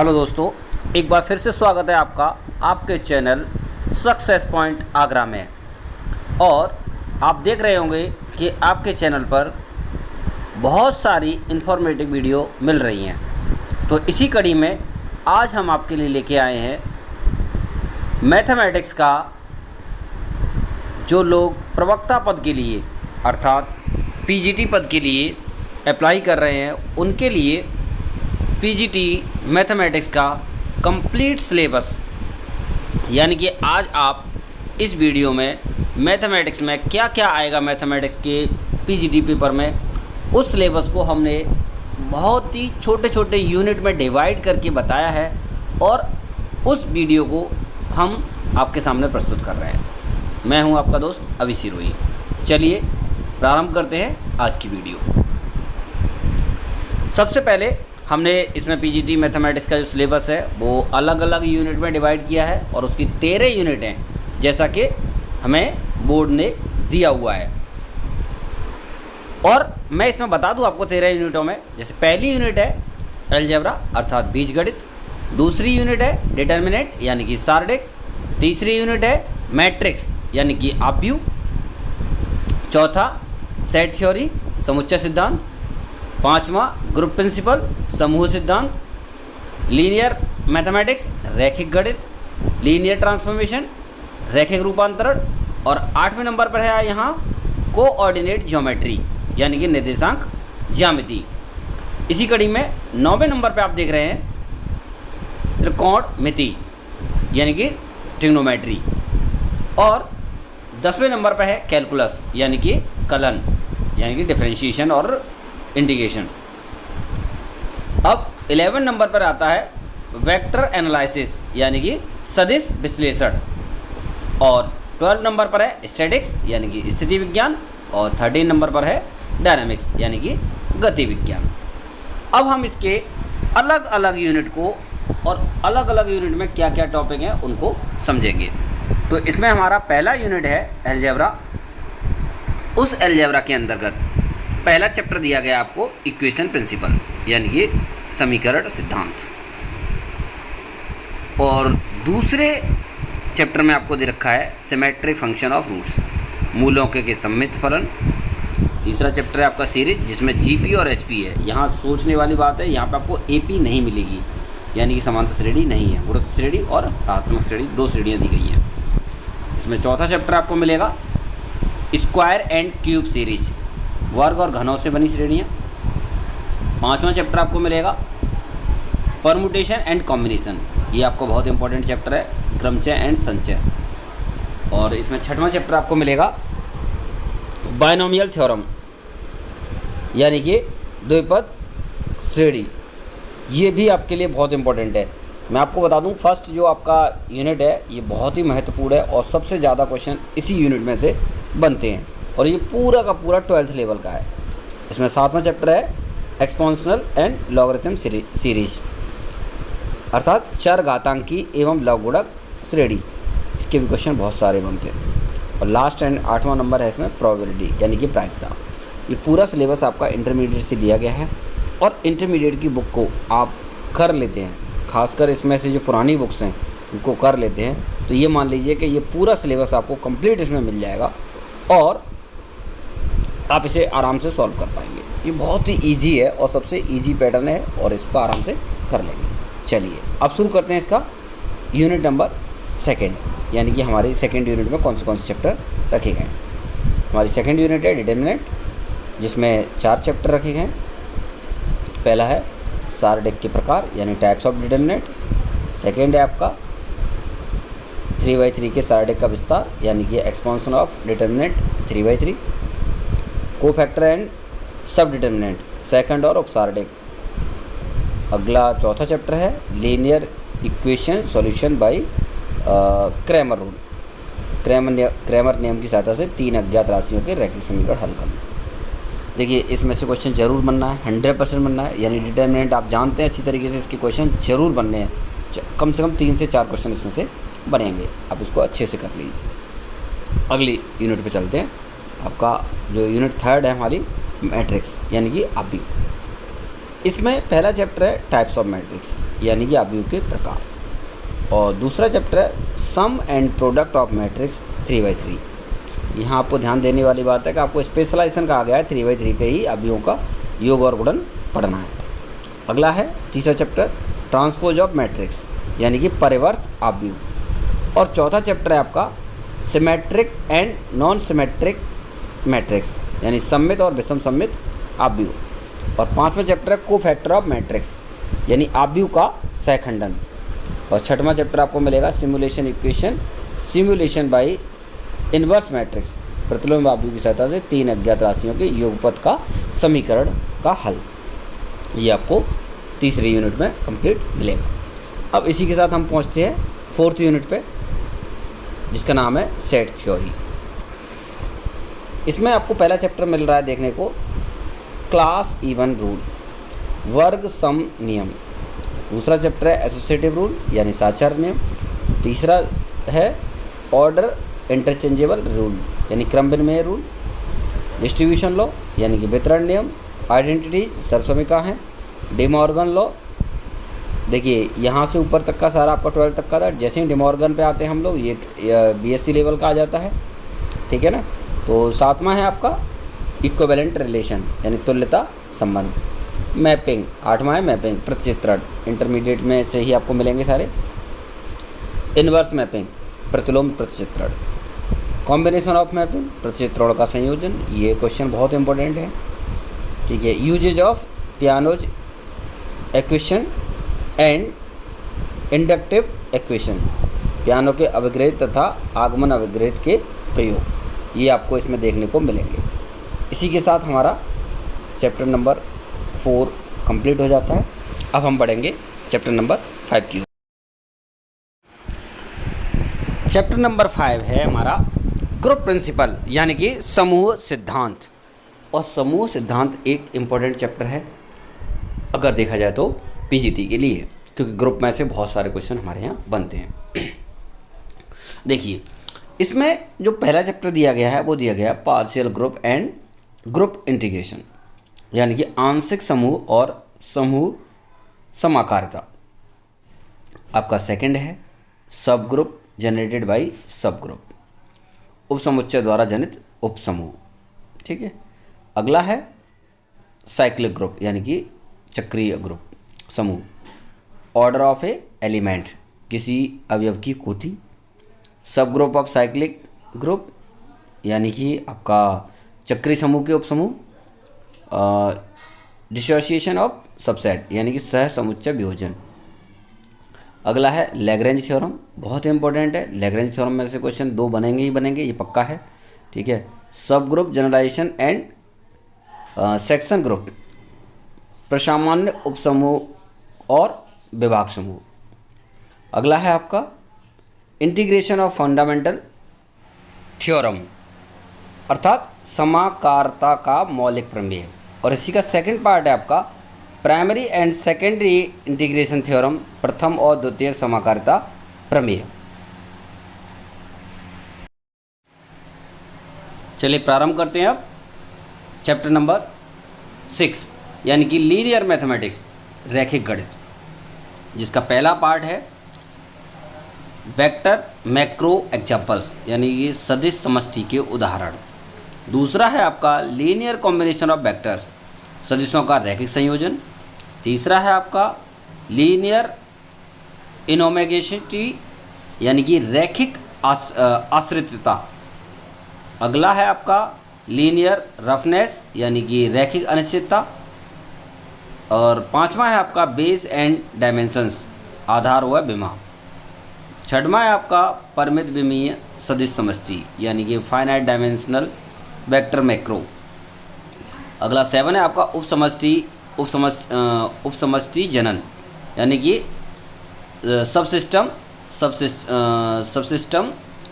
Hello दोस्तों, एक बार फिर से स्वागत है आपका आपके चैनल सक्सेस पॉइंट आगरा में। और आप देख रहे होंगे कि आपके चैनल पर बहुत सारी इन्फॉर्मेटिव वीडियो मिल रही हैं। तो इसी कड़ी में आज हम आपके लिए लेके आए हैं मैथमेटिक्स का जो लोग प्रवक्ता पद के लिए अर्थात पीजीटी पद के लिए अप्लाई कर रहे हैं उनके लिए पीजीटी मैथमेटिक्स का कंप्लीट सिलेबस, यानी कि आज आप इस वीडियो में मैथमेटिक्स में क्या क्या आएगा मैथमेटिक्स के पीजीटी पेपर में, उस सिलेबस को हमने बहुत ही छोटे छोटे यूनिट में डिवाइड करके बताया है और उस वीडियो को हम आपके सामने प्रस्तुत कर रहे हैं। मैं हूं आपका दोस्त अभी सिरोही। चलिए प्रारंभ करते हैं आज की वीडियो। सबसे पहले हमने इसमें पीजीटी मैथमेटिक्स का जो सिलेबस है वो अलग अलग यूनिट में डिवाइड किया है और उसकी 13 यूनिट हैं, जैसा कि हमें बोर्ड ने दिया हुआ है। और मैं इसमें बता दूं आपको 13 यूनिटों में, जैसे पहली यूनिट है अलजेब्रा अर्थात बीजगणित, दूसरी यूनिट है डिटर्मिनेंट यानी कि सारडेक, तीसरी यूनिट है मैट्रिक्स यानी कि आव्यूह, चौथा सेट थ्योरी समुच्चय सिद्धांत, पांचवा ग्रुप प्रिंसिपल समूह सिद्धांत, लीनियर मैथमेटिक्स रैखिक गणित, लीनियर ट्रांसफॉर्मेशन रैखिक रूपांतरण, और 8वें नंबर पर है यहाँ कोऑर्डिनेट ज्योमेट्री यानी कि निर्देशांक ज्यामिति। इसी कड़ी में 9वें नंबर पर आप देख रहे हैं त्रिकोणमिति यानी कि ट्रिग्नोमेट्री, और 10वें नंबर पर है कैलकुलस यानी कि कलन यानी कि डिफरेंशिएशन और इंटीग्रेशन। अब 11 नंबर पर आता है वेक्टर एनालिसिस यानी कि सदिश विश्लेषण, और 12 नंबर पर है स्टैटिक्स यानी कि स्थिति विज्ञान, और 13 नंबर पर है डायनामिक्स यानी कि गति विज्ञान। अब हम इसके अलग अलग यूनिट को और अलग अलग यूनिट में क्या क्या टॉपिक हैं उनको समझेंगे। तो इसमें हमारा पहला यूनिट है अलजेब्रा। उस अलजेब्रा के अंतर्गत पहला चैप्टर दिया गया आपको इक्वेशन प्रिंसिपल यानी कि समीकरण सिद्धांत, और दूसरे चैप्टर में आपको दे रखा है सिमेट्री फंक्शन ऑफ रूट्स मूलों के सममित फलन। तीसरा चैप्टर है आपका सीरीज जिसमें जीपी और एचपी है। यहाँ सोचने वाली बात है, यहाँ पे आपको एपी नहीं मिलेगी यानी कि समांतर श्रेणी नहीं है, गुणित श्रेणी और ऋणात्मक श्रेणी, दो श्रेणियाँ दी गई हैं। इसमें चौथा चैप्टर आपको मिलेगा स्क्वायर एंड क्यूब सीरीज, वर्ग और घनों से बनी श्रेणियाँ। 5वां चैप्टर आपको मिलेगा परमुटेशन एंड कॉम्बिनेशन, ये आपको बहुत इंपॉर्टेंट चैप्टर है, क्रमचय एंड संचय। और इसमें 6वां चैप्टर आपको मिलेगा बायनोमियल थ्योरम यानी कि द्विपद श्रेणी, ये भी आपके लिए बहुत इंपॉर्टेंट है। मैं आपको बता दूं फर्स्ट जो आपका यूनिट है ये बहुत ही महत्वपूर्ण है और सबसे ज़्यादा क्वेश्चन इसी यूनिट में से बनते हैं, और ये पूरा का पूरा 12th लेवल का है। इसमें 7वां चैप्टर है एक्सपोनेंशियल एंड लॉगरिथम सीरीज अर्थात चर घातांकी एवं लघुगणक श्रेणी, इसके भी क्वेश्चन बहुत सारे बनते हैं। और लास्ट एंड 8वां नंबर है इसमें प्रोबेबिलिटी यानी कि प्रायिकता। ये पूरा सिलेबस आपका इंटरमीडिएट से लिया गया है और इंटरमीडिएट की बुक को आप कर लेते हैं, खासकर इसमें से जो पुरानी बुक्स हैं उनको कर लेते हैं तो ये मान लीजिए कि ये पूरा सिलेबस आपको कंप्लीट इसमें मिल जाएगा और आप इसे आराम से सॉल्व कर पाएंगे। ये बहुत ही इजी है और सबसे इजी पैटर्न है और इसको आराम से कर लेंगे। चलिए अब शुरू करते हैं इसका यूनिट नंबर 2 यानी कि हमारी सेकंड यूनिट में कौन से चैप्टर रखे गए हैं। हमारी सेकंड यूनिट है डिटर्मिनेंट जिसमें 4 चैप्टर रखे गए हैं। पहला है सारडेक के प्रकार यानी टाइप्स ऑफ डिटर्मिनेंट, सेकेंड है आपका 3/3 के सारडेक का विस्तार यानी कि expansion of determinant 3/3, cofactor and सब डिटर्मिनेंट सेकंड और उपसारडेक। अगला चौथा चैप्टर है linear equation solution bye Cramer rule, Cramer नियम की सहायता से 3 अज्ञात राशियों के रैखिक समीकरण हल करना। देखिए इसमें से क्वेश्चन जरूर बनना है, 100% बनना है, यानी डिटर्मिनेंट आप जानते हैं अच्छी तरीके से, इसके क्वेश्चन जरूर बनने हैं। कम से कम 3 से 4 क्वेश्चन इसमें से बनेंगे, आप इसको अच्छे से कर लीजिए। अगली यूनिट पे चलते हैं। आपका जो यूनिट 3 है हमारी मैट्रिक्स यानी कि आव्यूह। इसमें पहला चैप्टर है टाइप्स ऑफ मैट्रिक्स यानी कि अवयव के प्रकार, और दूसरा चैप्टर है सम एंड प्रोडक्ट ऑफ मैट्रिक्स 3/3। यहाँ आपको ध्यान देने वाली बात है कि आपको स्पेशलाइजेशन कहा गया है 3/3 के ही अवयवों का योग और गुणन पढ़ना है। अगला है तीसरा चैप्टर ट्रांसपोज ऑफ मैट्रिक्स यानी कि परिवर्त अवयव, और चौथा चैप्टर है आपका symmetric and non symmetric matrix यानी सममित और विषम सममित अवयव, और पांचवा चैप्टर है कोफैक्टर ऑफ मैट्रिक्स यानी अवयव का सहखंडन, और छठवां चैप्टर आपको मिलेगा simultaneous equation simultaneous by inverse matrix प्रतिलोम अवयव की सहायता से 3 अज्ञात राशियों के योगपद का समीकरण का हल। ये आपको तीसरी यूनिट में कंप्लीट मिलेगा। अब इसी के साथ हम पहुंचते हैं 4th यूनिट पे, जिसका नाम है सेट थ्योरी। इसमें आपको पहला चैप्टर मिल रहा है देखने को क्लास इवन रूल वर्ग सम नियम, दूसरा चैप्टर है एसोसिएटिव रूल यानी साचार नियम, तीसरा है ऑर्डर इंटरचेंजेबल रूल यानी क्रम विनिमय रूल, डिस्ट्रीब्यूशन लॉ यानी कि वितरण नियम, आइडेंटिटीज सर्वसमीका हैं, डिमॉर्गन लॉ। देखिए यहाँ से ऊपर तक का सारा आपका 12 तक का था, जैसे ही डिमॉर्गन पे आते हैं हम लोग ये बीएससी लेवल का आ जाता है, ठीक है ना। तो सातवां है आपका इक्विवेलेंट रिलेशन यानी तुल्यता संबंध, मैपिंग, आठवां है मैपिंग प्रतिचित्रण, इंटरमीडिएट में से ही आपको मिलेंगे सारे, इन्वर्स मैपिंग प्रतिलोम प्रतिचित्रण, कॉम्बिनेशन ऑफ मैपिंग प्रतिचित्रण का संयोजन, ये क्वेश्चन बहुत इंपॉर्टेंट है, ठीक है। Usages of Peano's equation and inductive equation, Peano के अभिग्रहित तथा आगमन अभिग्रहित के प्रयोग, ये आपको इसमें देखने को मिलेंगे। इसी के साथ हमारा चैप्टर नंबर 4 कंप्लीट हो जाता है। अब हम बढ़ेंगे चैप्टर नंबर 5 की। चैप्टर नंबर 5 है हमारा ग्रुप प्रिंसिपल यानी कि समूह सिद्धांत, और समूह सिद्धांत एक इम्पॉर्टेंट चैप्टर है अगर देखा जाए तो पीजीटी के लिए, क्योंकि ग्रुप में से बहुत सारे क्वेश्चन हमारे यहाँ बनते हैं। देखिए इसमें जो पहला चैप्टर दिया गया है वो दिया गया है partial group and group integration यानी कि आंशिक समूह और समूह समाकारिता। आपका सेकंड है सब ग्रुप जनरेटेड बाय सब ग्रुप, उपसमुच्चय द्वारा जनित उपसमूह, ठीक है। अगला है साइक्लिक ग्रुप यानी कि चक्रीय ग्रुप समूह, ऑर्डर ऑफ ए एलिमेंट किसी अवयव की कोटि, सब ग्रुप ऑफ साइक्लिक ग्रुप यानी कि आपका चक्रीय समूह के उपसमूह, डिसोसिएशन ऑफ सबसेट यानी कि सह समुच्चय वियोजन। अगला है लैग्रेंज थ्योरम, बहुत इंपॉर्टेंट है। लैग्रेंज थ्योरम में से क्वेश्चन 2 बनेंगे ही बनेंगे, ये पक्का है, ठीक है। सब group generalisation and section group, प्रसामान्य उपसमूह और विभाग समूह। अगला है आपका इंटीग्रेशन ऑफ फंडामेंटल थ्योरम अर्थात समाकारता का मौलिक प्रमेय, और इसी का सेकंड पार्ट है आपका primary and secondary integration theorem, प्रथम और द्वितीयक समाकारिता प्रमेय। चलिए प्रारंभ करते हैं अब चैप्टर नंबर 6 यानी कि लीनियर मैथमेटिक्स रैखिक गणित, जिसका पहला पार्ट है वेक्टर मैक्रो एग्जाम्पल्स यानी कि सदिश समष्टि के उदाहरण। दूसरा है आपका लीनियर कॉम्बिनेशन ऑफ वेक्टर्स, सदिशों का रैखिक संयोजन। तीसरा है आपका लीनियर इनहोमोजेनिटी यानी कि रैखिक आश्रितता। अगला है आपका लीनियर रफनेस यानी कि रैखिक अनिश्चितता। और पांचवा है आपका बेस एंड डायमेंशंस, आधार व विमा। छठवां है आपका परिमित विमीय सदिश समष्टि यानी कि फाइनाइट डायमेंशनल वेक्टर मैक्रो। अगला 7 है आपका उपसमष्टि जनन यानी कि सबसिस्टम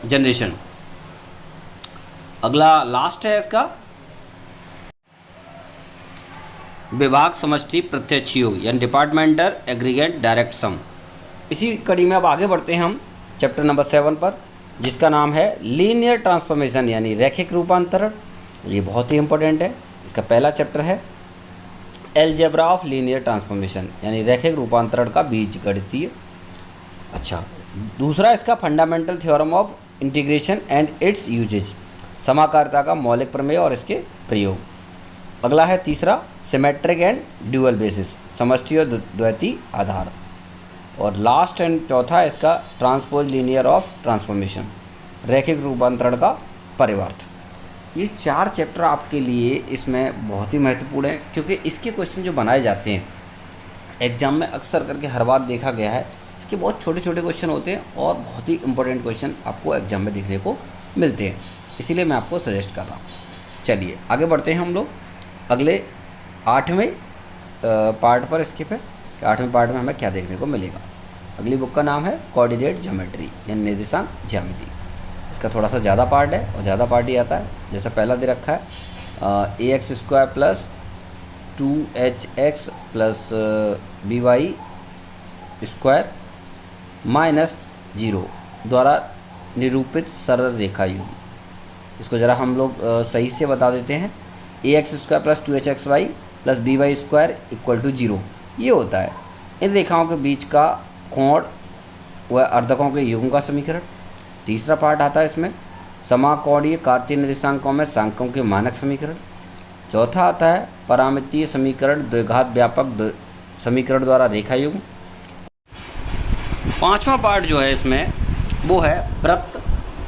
जनरेशन। अगला लास्ट है इसका विभाग समष्टि प्रत्यक्ष योग यानी डिपार्टमेंटल एग्रीगेट डायरेक्ट सम। इसी कड़ी में अब आगे बढ़ते हैं हम चैप्टर नंबर 7 पर, जिसका नाम है लीनियर ट्रांसफॉर्मेशन यानी रैखिक रूपांतरण। ये बहुत ही इंपॉर्टेंट है। इसका पहला चैप्टर है एलजेब्रा ऑफ लीनियर ट्रांसफॉर्मेशन यानी रैखिक रूपांतरण का बीजगणितीय। अच्छा, दूसरा इसका fundamental theorem of integration and it's usage, समाकारिता का मौलिक प्रमेय और इसके प्रयोग। अगला है तीसरा सिमेट्रिक एंड ड्यूअल बेसिस, समष्टि और द्वैती आधार। और लास्ट एंड चौथा इसका ट्रांसपोज लीनियर ऑफ ट्रांसफॉर्मेशन, रैखिक रूपांतरण का परिवर्त। ये 4 चैप्टर आपके लिए इसमें बहुत ही महत्वपूर्ण है, क्योंकि इसके क्वेश्चन जो बनाए जाते हैं एग्जाम में अक्सर करके हर बार देखा गया है, इसके बहुत छोटे छोटे क्वेश्चन होते हैं और बहुत ही इंपॉर्टेंट क्वेश्चन आपको एग्जाम में देखने को मिलते हैं, इसीलिए मैं आपको सजेस्ट कर रहा हूँ। चलिए आगे बढ़ते हैं हम लोग अगले 8वें पार्ट पर। इसके पे 8वें पार्ट में हमें क्या देखने को मिलेगा। अगली बुक का नाम है कोऑर्डिनेट ज्योमेट्री यानी निर्देशांक ज्यामिति। इसका थोड़ा सा ज़्यादा पार्ट है और ज़्यादा पार्ट ही आता है। जैसा पहला दे रखा है ax² plus 2hx plus by² minus 0 द्वारा निरूपित सरल रेखा युग्म। इसको ज़रा हम लोग सही से बता देते हैं। ax² plus 2hxy plus by² equal to 0 ये होता है इन रेखाओं के बीच का कोण व अर्धकों के युग्म का समीकरण। तीसरा पार्ट आता है इसमें समाकोणीय कार्तीय निर्देशांकों में सांख्यों के मानक समीकरण। चौथा आता है परामितीय समीकरण द्विघात व्यापक समीकरण द्वारा रेखा युग्म। 5वां पार्ट जो है इसमें वो है वृत्त,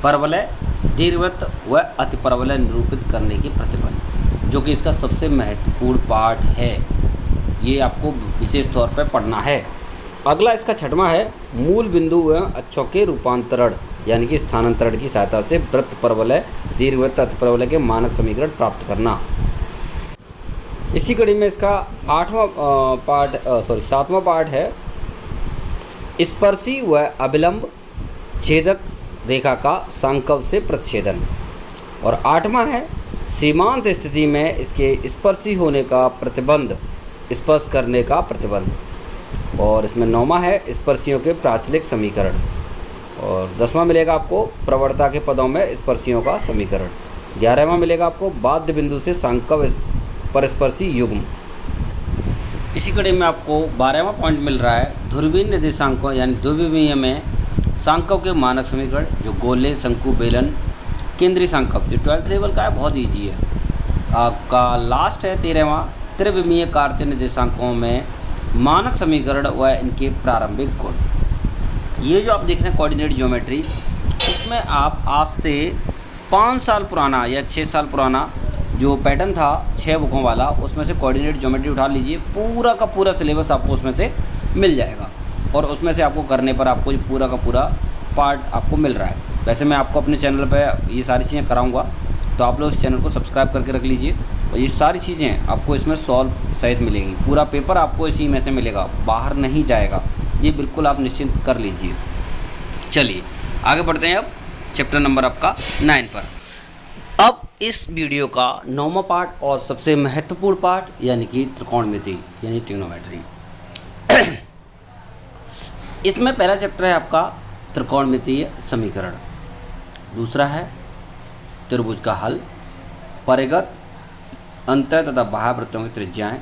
परवलय, दीर्घवृत्त व अतिपरवलय निरूपित करने की प्रतिबंध, जो कि इसका सबसे महत्वपूर्ण पार्ट है। ये आपको विशेष तौर पर पढ़ना है। अगला इसका 6वां है मूल बिंदु एवं अक्षों के रूपांतरण यानी कि स्थानांतरण की सहायता से वृत्त, परवलय, दीर्घवृत्त, अतिपरवलय के मानक समीकरण प्राप्त करना। इसी कड़ी में इसका 7वां पार्ट है स्पर्शी व अभिलंब छेदक रेखा का संकव से प्रतिच्छेदन। और 8वां है सीमांत स्थिति में इसके स्पर्शी होने का प्रतिबंध, स्पर्श करने का प्रतिबंध। और इसमें 9वां है स्पर्शियों के प्राचलिक समीकरण। और 10वां मिलेगा आपको प्रवणता के पदों में स्पर्शियों का समीकरण। 11वां मिलेगा आपको बाध्य बिंदु से सांकव परस्पर्शी युग्म। इसी कड़ी में आपको 12वां पॉइंट मिल रहा है ध्रुवीय निर्देशांकों यानी द्विविमीय में सांकव के मानक समीकरण, जो गोले, शंकु, बेलन, केंद्रीय सांकव जो 12th लेवल का है, बहुत ईजी है। आपका लास्ट है 13वां त्रिविमीय कार्तीय निर्देशांकों में मानक समीकरण व इनके प्रारंभिक गुण। ये जो आप देख रहे हैं कोऑर्डिनेट ज्योमेट्री, इसमें आप आज से 5 साल पुराना या 6 साल पुराना जो पैटर्न था 6 बुकों वाला, उसमें से कोऑर्डिनेट ज्योमेट्री उठा लीजिए। पूरा का पूरा सिलेबस आपको उसमें से मिल जाएगा और उसमें से आपको करने पर आपको पूरा का पूरा पार्ट आपको मिल रहा है। वैसे मैं आपको अपने चैनल पर ये सारी चीज़ें कराऊँगा, तो आप लोग इस चैनल को सब्सक्राइब करके रख लीजिए और ये सारी चीज़ें आपको इसमें सॉल्व सहित मिलेंगी। पूरा पेपर आपको इसी में से मिलेगा, बाहर नहीं जाएगा, ये बिल्कुल आप निश्चिंत कर लीजिए। चलिए आगे बढ़ते हैं अब चैप्टर नंबर आपका 9 पर। अब इस वीडियो का 9वां पार्ट और सबसे महत्वपूर्ण पार्ट यानी कि त्रिकोणमिति यानी ट्रिग्नोमेट्री। इसमें पहला चैप्टर है आपका त्रिकोणमितीय समीकरण, दूसरा है त्रिभुज का हल, परिगत, अंतर तथा बाह्य वृत्तों की त्रिज्याएं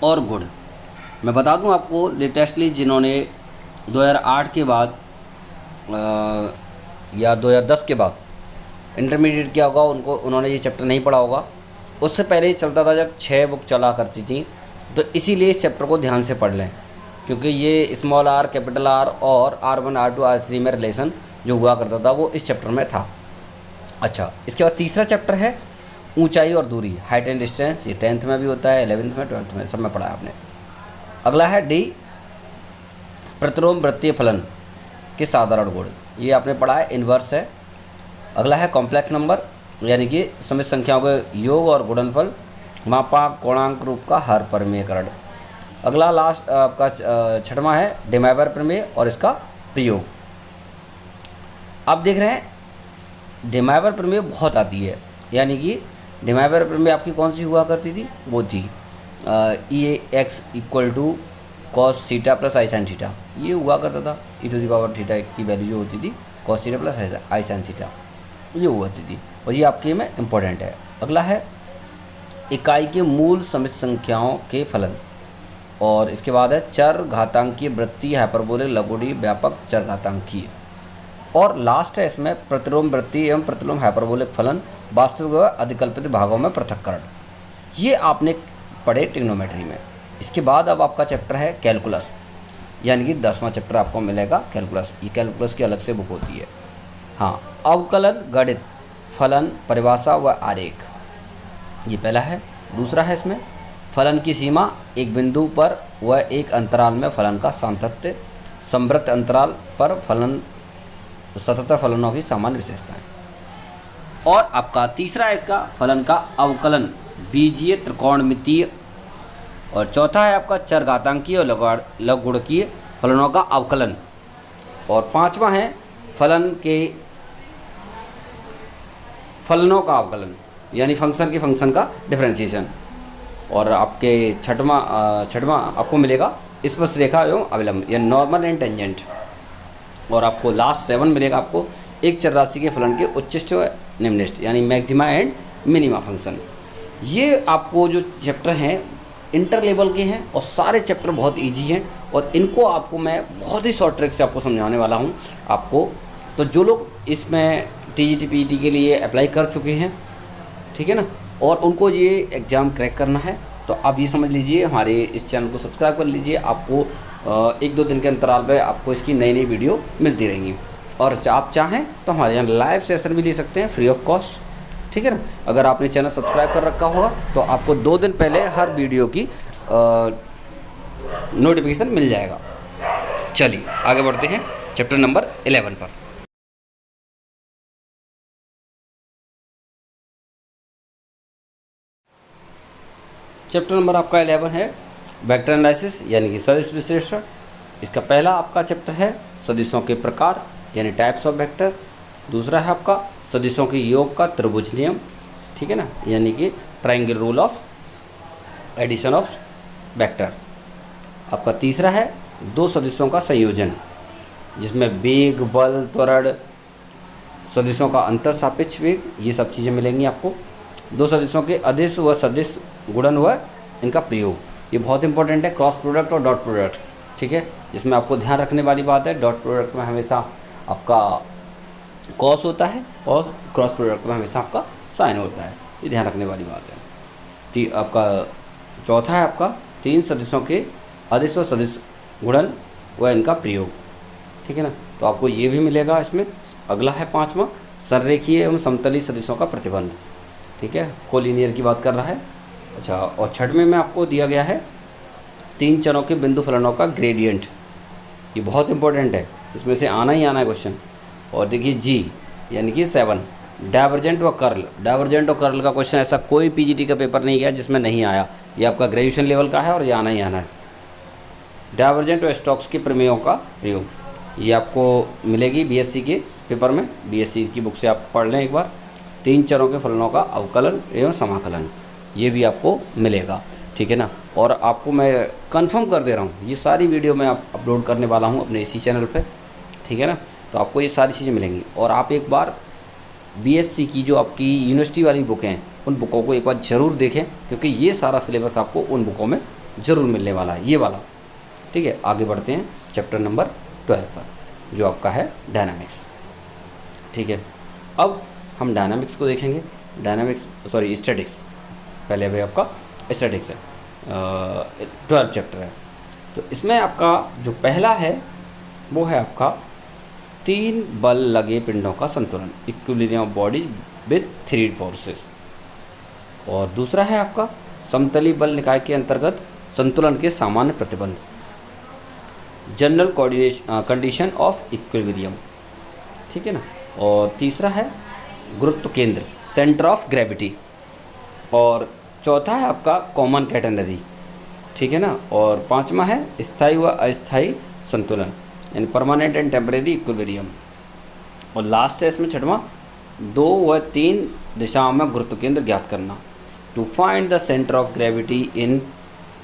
और गुण। मैं बता दूं आपको लेटेस्टली जिन्होंने 2008 के बाद या 2010 के बाद इंटरमीडिएट किया होगा, उन्होंने ये चैप्टर नहीं पढ़ा होगा। उससे पहले ही चलता था जब 6 बुक चला करती थी, तो इसीलिए इस चैप्टर को ध्यान से पढ़ लें, क्योंकि ये स्मॉल r, कैपिटल R और R1, R2, R3 में रिलेशन जो हुआ करता था वो इस चैप्टर में था। अच्छा, इसके बाद तीसरा चैप्टर है ऊंचाई और दूरी, हाइट एंड डिस्टेंस। ये 10th में भी होता है, 11th में, 12th में, सब में पढ़ा है आपने। अगला है डी प्रतिलोम वृत्तीय फलन के साधारण गुण, ये आपने पढ़ा है, इन्वर्स है। अगला है कॉम्प्लेक्स नंबर यानी कि समित संख्याओं के योग और गुणनफल, मापांक, कोणांक रूप का हर परिमेयकरण। अगला लास्ट आपका 6वां है डेमाइवर प्रमेय और इसका प्रयोग। आप देख रहे हैं डेमाइवर प्रमेय बहुत आती है, यानी कि डेमाइवर प्रमेय आपकी कौन सी हुआ करती थी, वो थी EX equal to cos theta plus i sine theta, ये हुआ करता था। e⁻θ की वैल्यू जो होती थी cos theta plus i sine theta, ये हुआ करती थी और ये आपके में इम्पोर्टेंट है। अगला है इकाई के मूल समित संख्याओं के फलन। और इसके बाद है चर घातांकीय वृत्तीय हाइपरबोलिक लघुड़ी व्यापक चर घातांकीय। और लास्ट है इसमें प्रतिलोम वृत्तीय एवं प्रतिलोम हाइपरबोलिक फलन, वास्तविक व अधिकल्पित भागों में पृथक्करण। ये आपने पढ़े ट्रिग्नोमेट्री में। इसके बाद अब आपका चैप्टर है कैलकुलस, यानी कि 10वां चैप्टर आपको मिलेगा कैलकुलस। ये कैलकुलस की अलग से बुक होती है। हाँ, अवकलन, गणित, फलन, परिभाषा व आरेख, ये पहला है। दूसरा है इसमें फलन की सीमा, एक बिंदु पर व एक अंतराल में फलन का सातत्य, संवृत्त अंतराल पर फलन, सतत फलनों की सामान्य विशेषताएं। और आपका तीसरा है इसका फलन का अवकलन, बीजीय, त्रिकोणमितीय। और चौथा है आपका चर घातांकीय और लघुगुणकीय फलनों का अवकलन। और पांचवा है फलन के फलनों का अवकलन, यानी फंक्शन का डिफरेंशिएशन। और आपके छठवां आपको मिलेगा स्पर्शरेखा एवं अविलंब, या नॉर्मल एंड टेंजेंट। और आपको लास्ट 7 मिलेगा आपको एक चर राशि के फलन के उच्चिष्ट व निम्निष्ट, यानी मैक्सिमा एंड मिनिमा फंक्शन। ये आपको जो चैप्टर हैं इंटर लेवल के हैं और सारे चैप्टर बहुत इजी हैं और इनको आपको मैं बहुत ही शॉर्ट ट्रिक से आपको समझाने वाला हूँ आपको। तो जो लोग इसमें टीजीटी पीईटी के लिए अप्लाई कर चुके हैं, ठीक है ना, और उनको ये एग्ज़ाम क्रैक करना है, तो आप ये समझ लीजिए हमारे इस चैनल को सब्सक्राइब कर लीजिए। आपको 1-2 दिन के अंतराल पर आपको इसकी नई नई वीडियो मिलती रहेंगी। और आप चाहें तो हमारे यहाँ लाइव सेशन भी ले सकते हैं फ्री ऑफ कॉस्ट, ठीक है ना। अगर आपने चैनल सब्सक्राइब कर रखा होगा तो आपको 2 दिन पहले हर वीडियो की नोटिफिकेशन मिल जाएगा। चलिए आगे बढ़ते हैं चैप्टर नंबर 11 पर। चैप्टर नंबर आपका 11 है वेक्टर एनालिसिस, यानी कि सदिश विश्लेषण। इसका पहला आपका चैप्टर है सदिशों के प्रकार, यानी टाइप्स ऑफ वेक्टर। दूसरा है आपका सदिशों के योग का त्रिभुज नियम, ठीक है ना, यानी कि triangle rule of addition of vector. आपका तीसरा है 2 सदिशों का संयोजन, जिसमें वेग, बल, त्वरण, सदिशों का अंतर सापेक्ष वेग, ये सब चीज़ें मिलेंगी आपको। 2 सदिशों के अदिश व सदिश गुणन व इनका प्रयोग, ये बहुत इंपॉर्टेंट है। क्रॉस प्रोडक्ट और डॉट प्रोडक्ट, ठीक है, जिसमें आपको ध्यान रखने वाली बात है, डॉट प्रोडक्ट में हमेशा आपका कॉस होता है और क्रॉस प्रोडक्ट में हमेशा आपका साइन होता है, ये ध्यान रखने वाली बात है। आपका चौथा है आपका 3 सदिशों के अदिश व सदिश गुणन व इनका प्रयोग, ठीक है ना, तो आपको ये भी मिलेगा इसमें। अगला है 5वां सररेखीय एवं समतली सदिशों का प्रतिबंध, ठीक है, कोलिनियर की बात कर रहा है। अच्छा, और 6वें में आपको दिया गया है 3 चरों के बिंदु फलनों का ग्रेडियंट, ये बहुत इंपॉर्टेंट है, इसमें से आना ही आना है क्वेश्चन। और देखिए जी, यानी कि 7 डाइवर्जेंट व कर्ल। डाइवर्जेंट और कर्ल का क्वेश्चन ऐसा कोई पीजीटी का पेपर नहीं गया जिसमें नहीं आया, ये आपका ग्रेजुएशन लेवल का है और ये आना ही आना है। डाइवर्जेंट और स्टोक्स के प्रमेयों का प्रयोग, ये आपको मिलेगी बीएससी के पेपर में, बीएससी की बुक से आप पढ़ लें एक बार। 3 चरों के फलनों का अवकलन एवं समाकलन, ये भी आपको मिलेगा, ठीक है ना। और आपको मैं कंफर्म कर दे रहा हूँ, ये सारी वीडियो मैं अपलोड करने वाला हूँ अपने इसी चैनल पे, ठीक है ना, तो आपको ये सारी चीज़ें मिलेंगी। और आप एक बार बीएससी की जो आपकी यूनिवर्सिटी वाली बुक हैं, उन बुकों को एक बार ज़रूर देखें, क्योंकि ये सारा सिलेबस आपको उन बुकों में ज़रूर मिलने वाला है, ये वाला, ठीक है। आगे बढ़ते हैं चैप्टर नंबर 12 पर, जो आपका है डायनामिक्स, ठीक है। अब हम डायनामिक्स को देखेंगे। स्टैटिक्स, पहले अभी आपका स्टैटिक्स है, 12 चैप्टर है। तो इसमें आपका जो पहला है वो है आपका 3 बल लगे पिंडों का संतुलन, equilibrium of body with 3 forces. और दूसरा है आपका समतली बल निकाय के अंतर्गत संतुलन के सामान्य प्रतिबंध, जनरल कंडीशन ऑफ इक्विलिब्रियम, ठीक है ना। और तीसरा है गुरुत्व केंद्र, सेंटर ऑफ ग्रेविटी। और चौथा है आपका कॉमन कैटेनरी, ठीक है ना। और 5वां है स्थायी व अस्थायी संतुलन, यानी परमानेंट एंड टेम्परेरी इक्विलिब्रियम। और लास्ट है इसमें 6वां 2 व 3 दिशाओं में गुरुत्व केंद्र ज्ञात करना, to find the centre of gravity in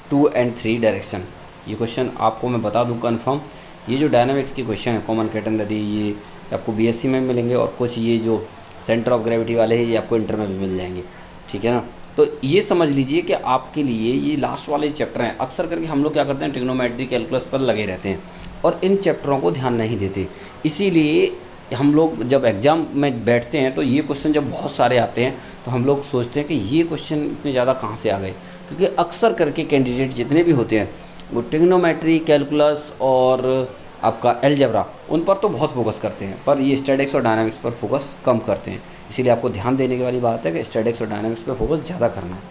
2 and 3 direction. ये क्वेश्चन आपको मैं बता दूं कन्फर्म, ये जो डायनामिक्स की क्वेश्चन है कॉमन कैटेनरी, ये आपको बीएससी में मिलेंगे, और कुछ ये जो सेंटर ऑफ ग्रेविटी वाले हैं ये आपको इंटर में भी मिल जाएंगे, ठीक है ना। तो ये समझ लीजिए कि आपके लिए ये लास्ट वाले चैप्टर हैं। अक्सर करके हम लोग क्या करते हैं, ट्रिग्नोमेट्री कैलकुलस पर लगे रहते हैं और इन चैप्टरों को ध्यान नहीं देते। इसीलिए हम लोग जब एग्ज़ाम में बैठते हैं तो ये क्वेश्चन जब बहुत सारे आते हैं तो हम लोग सोचते हैं कि ये क्वेश्चन इतने ज़्यादा कहाँ से आ गए, क्योंकि अक्सर करके कैंडिडेट जितने भी होते हैं वो ट्रिग्नोमेट्री, कैलकुलस और आपका अलजेब्रा उन पर तो बहुत फोकस करते हैं, पर ये स्टैटिक्स और डायनामिक्स पर फोकस कम करते हैं। इसीलिए आपको ध्यान देने की वाली बात है कि स्टैटिक्स और डायनामिक्स पर फोकस ज़्यादा करना है।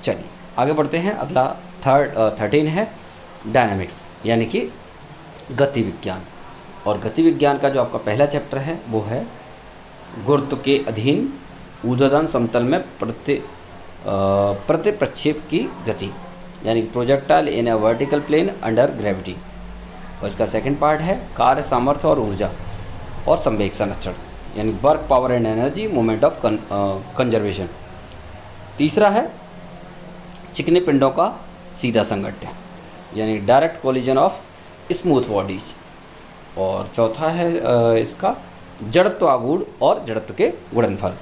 चलिए आगे बढ़ते हैं। अगला 13 है डायनामिक्स, यानी कि गति विज्ञान। और गति विज्ञान का जो आपका पहला चैप्टर है वो है गुरुत्व के अधीन ऊर्ध्वगामी समतल में प्रतिप्रक्षेप की गति, यानी projectile in a vertical plane under gravity. और इसका सेकंड पार्ट है कार्य सामर्थ्य और ऊर्जा और संवेग संरक्षण, यानी work power and energy, moment of conservation. तीसरा है चिकने पिंडों का सीधा संघट्य, यानी direct collision of smooth bodies. और चौथा है इसका जड़त्व आघूर्ण और जड़त्व के गुणनफल,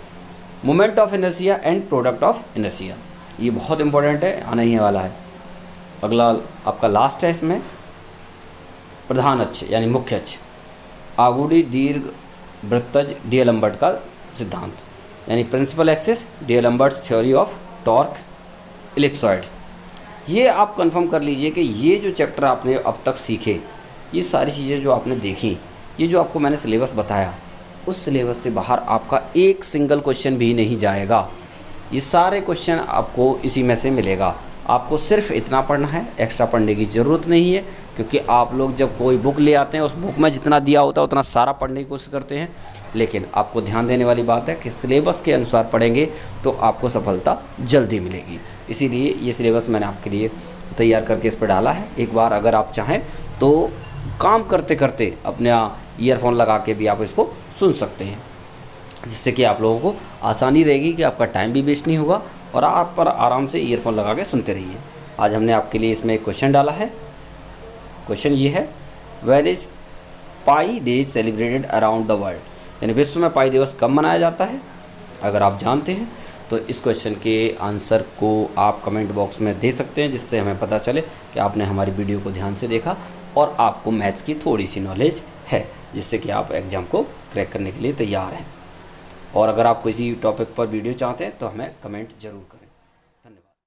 moment of inertia and product of inertia. ये बहुत इंपॉर्टेंट है, आना ही वाला है। अगला आपका लास्ट है इसमें प्रधान अक्ष, यानी मुख्य अक्ष, आघूर्ण दीर्घ वृत्तज डीएलम्बर्ट का सिद्धांत, यानी principal axis डीएलम्बर्ट्स theory of torque ellipsoid. ये आप कंफर्म कर लीजिए कि ये जो चैप्टर आपने अब तक सीखे, ये सारी चीज़ें जो आपने देखी, ये जो आपको मैंने सिलेबस बताया, उस सिलेबस से बाहर आपका एक सिंगल क्वेश्चन भी नहीं जाएगा। ये सारे क्वेश्चन आपको इसी में से मिलेगा। आपको सिर्फ इतना पढ़ना है, एक्स्ट्रा पढ़ने की ज़रूरत नहीं है, क्योंकि आप लोग जब कोई बुक ले आते हैं उस बुक में जितना दिया होता है उतना सारा पढ़ने की कोशिश करते हैं। लेकिन आपको ध्यान देने वाली बात है कि सिलेबस के अनुसार पढ़ेंगे तो आपको सफलता जल्दी मिलेगी। इसीलिए ये सिलेबस मैंने आपके लिए तैयार करके इस पर डाला है। एक बार अगर आप चाहें तो काम करते करते अपने ईयरफोन लगा के भी आप इसको सुन सकते हैं, जिससे कि आप लोगों को आसानी रहेगी कि आपका टाइम भी वेस्ट नहीं होगा और आप पर आराम से ईयरफोन लगा के सुनते रहिए। आज हमने आपके लिए इसमें एक क्वेश्चन डाला है। क्वेश्चन ये है, when is pi days celebrated around the world, यानी विश्व में पाई दिवस कब मनाया जाता है। अगर आप जानते हैं तो इस क्वेश्चन के आंसर को आप कमेंट बॉक्स में दे सकते हैं, जिससे हमें पता चले कि आपने हमारी वीडियो को ध्यान से देखा और आपको मैथ्स की थोड़ी सी नॉलेज है, जिससे कि आप एग्ज़ाम को क्रैक करने के लिए तैयार हैं। और अगर आप किसी टॉपिक पर वीडियो चाहते हैं तो हमें कमेंट ज़रूर करें।